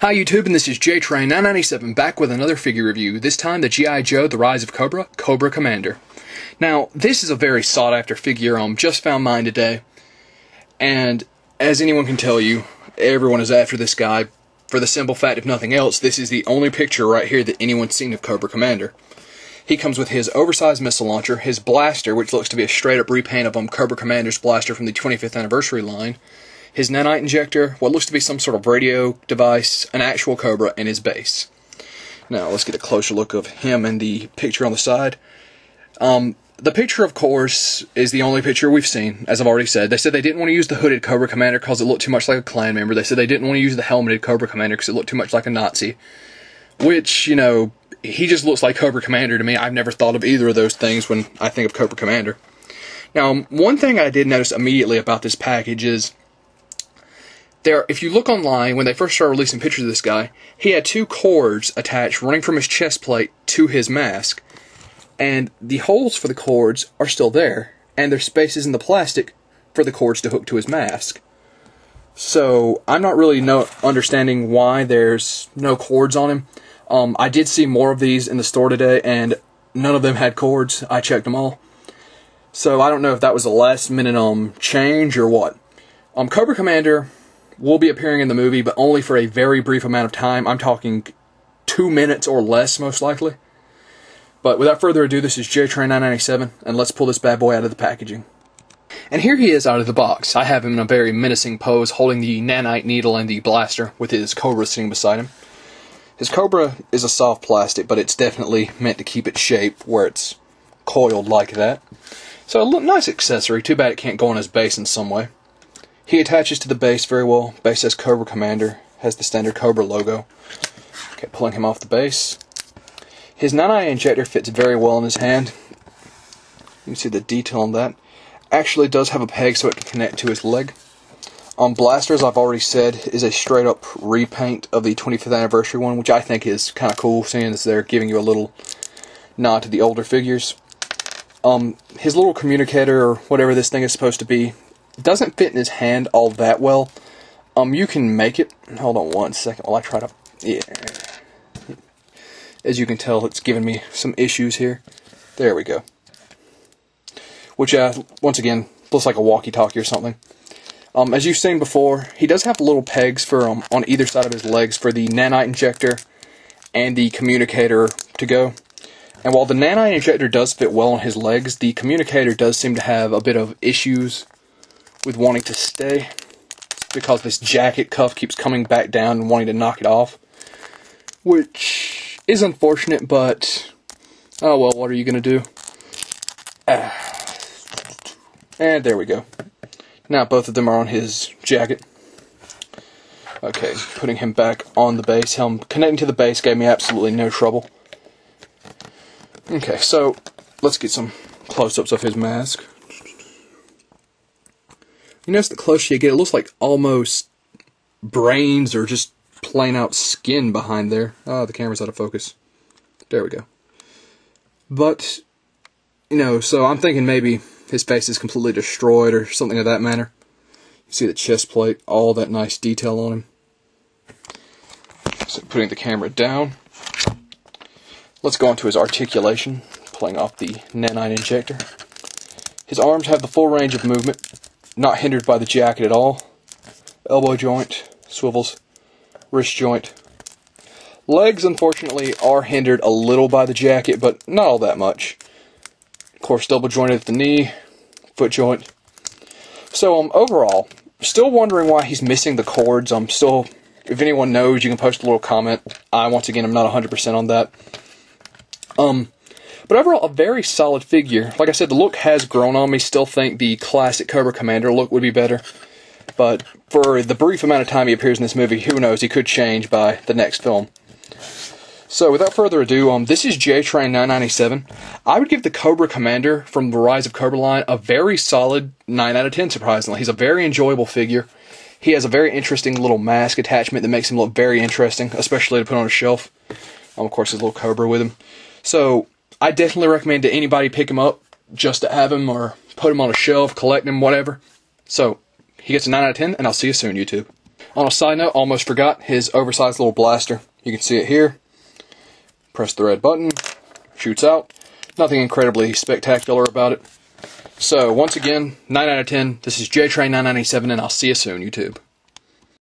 Hi YouTube, and this is JTrain997 back with another figure review, this time the G.I. Joe The Rise of Cobra, Cobra Commander. Now, this is a very sought after figure, just found mine today, and as anyone can tell you, everyone is after this guy. For the simple fact, if nothing else, this is the only picture right here that anyone's seen of Cobra Commander. He comes with his oversized missile launcher, his blaster, which looks to be a straight up repaint of Cobra Commander's blaster from the 25th anniversary line, his nanite injector, what looks to be some sort of radio device, an actual Cobra, and his base. Now, let's get a closer look of him and the picture on the side. The picture, of course, is the only picture we've seen, as I've already said. They said they didn't want to use the hooded Cobra Commander because it looked too much like a Klan member. They said they didn't want to use the helmeted Cobra Commander because it looked too much like a Nazi. Which, you know, he just looks like Cobra Commander to me. I've never thought of either of those things when I think of Cobra Commander. Now, one thing I did notice immediately about this package is, if you look online, when they first started releasing pictures of this guy, he had two cords attached running from his chest plate to his mask. And the holes for the cords are still there, and there's spaces in the plastic for the cords to hook to his mask. So, I'm not really understanding why there's no cords on him. I did see more of these in the store today, and none of them had cords. I checked them all. So, I don't know if that was a last minute change or what. Cobra Commander will be appearing in the movie, but only for a very brief amount of time. I'm talking 2 minutes or less, most likely. But without further ado, this is JTrain997, and let's pull this bad boy out of the packaging. And here he is out of the box. I have him in a very menacing pose, holding the nanite needle and the blaster, with his Cobra sitting beside him. His Cobra is a soft plastic, but it's definitely meant to keep its shape where it's coiled like that. So a nice accessory. Too bad it can't go on his base in some way. He attaches to the base very well. Base says Cobra Commander, has the standard Cobra logo. Okay, pulling him off the base. His nanite injector fits very well in his hand. You can see the detail on that. Actually does have a peg so it can connect to his leg. Blaster, as I've already said, is a straight up repaint of the 25th anniversary one, which I think is kind of cool, seeing as they're giving you a little nod to the older figures. His little communicator, or whatever this thing is supposed to be, doesn't fit in his hand all that well. You can make it. Hold on one second while I try to... Yeah. As you can tell, it's giving me some issues here. There we go. Which, once again, looks like a walkie-talkie or something. As you've seen before, he does have little pegs for on either side of his legs for the nanite injector and the communicator to go. And while the nanite injector does fit well on his legs, the communicator does seem to have a bit of issues with wanting to stay, because this jacket cuff keeps coming back down and wanting to knock it off, which is unfortunate, but oh well, what are you gonna do? And there we go. Now both of them are on his jacket. Okay, putting him back on the base. Connecting to the base gave me absolutely no trouble. Okay, so let's get some close-ups of his mask. You notice the closer you get, it looks like almost brains or just plain out skin behind there. Oh, the camera's out of focus. There we go. But, you know, so I'm thinking maybe his face is completely destroyed or something of that manner. You see the chest plate, all that nice detail on him. So putting the camera down. Let's go on to his articulation, pulling off the nanite injector. His arms have the full range of movement, not hindered by the jacket at all. Elbow joint, swivels, wrist joint. Legs, unfortunately, are hindered a little by the jacket, but not all that much. Of course, double jointed at the knee, foot joint. So, overall, still wondering why he's missing the cords. Still, if anyone knows, you can post a little comment. Once again, I'm not 100% on that. But overall, a very solid figure. Like I said, the look has grown on me. Still think the classic Cobra Commander look would be better. But for the brief amount of time he appears in this movie, who knows, he could change by the next film. So without further ado, this is JTrain997. I would give the Cobra Commander from the Rise of Cobra line a very solid 9 out of 10, surprisingly. He's a very enjoyable figure. He has a very interesting little mask attachment that makes him look very interesting, especially to put on a shelf. Of course, his little Cobra with him. So, I definitely recommend to anybody pick him up just to have him or put him on a shelf, collect him, whatever. So, he gets a 9 out of 10, and I'll see you soon, YouTube. On a side note, almost forgot his oversized little blaster. You can see it here. Press the red button, shoots out. Nothing incredibly spectacular about it. So, once again, 9 out of 10. This is JTrain997, and I'll see you soon, YouTube.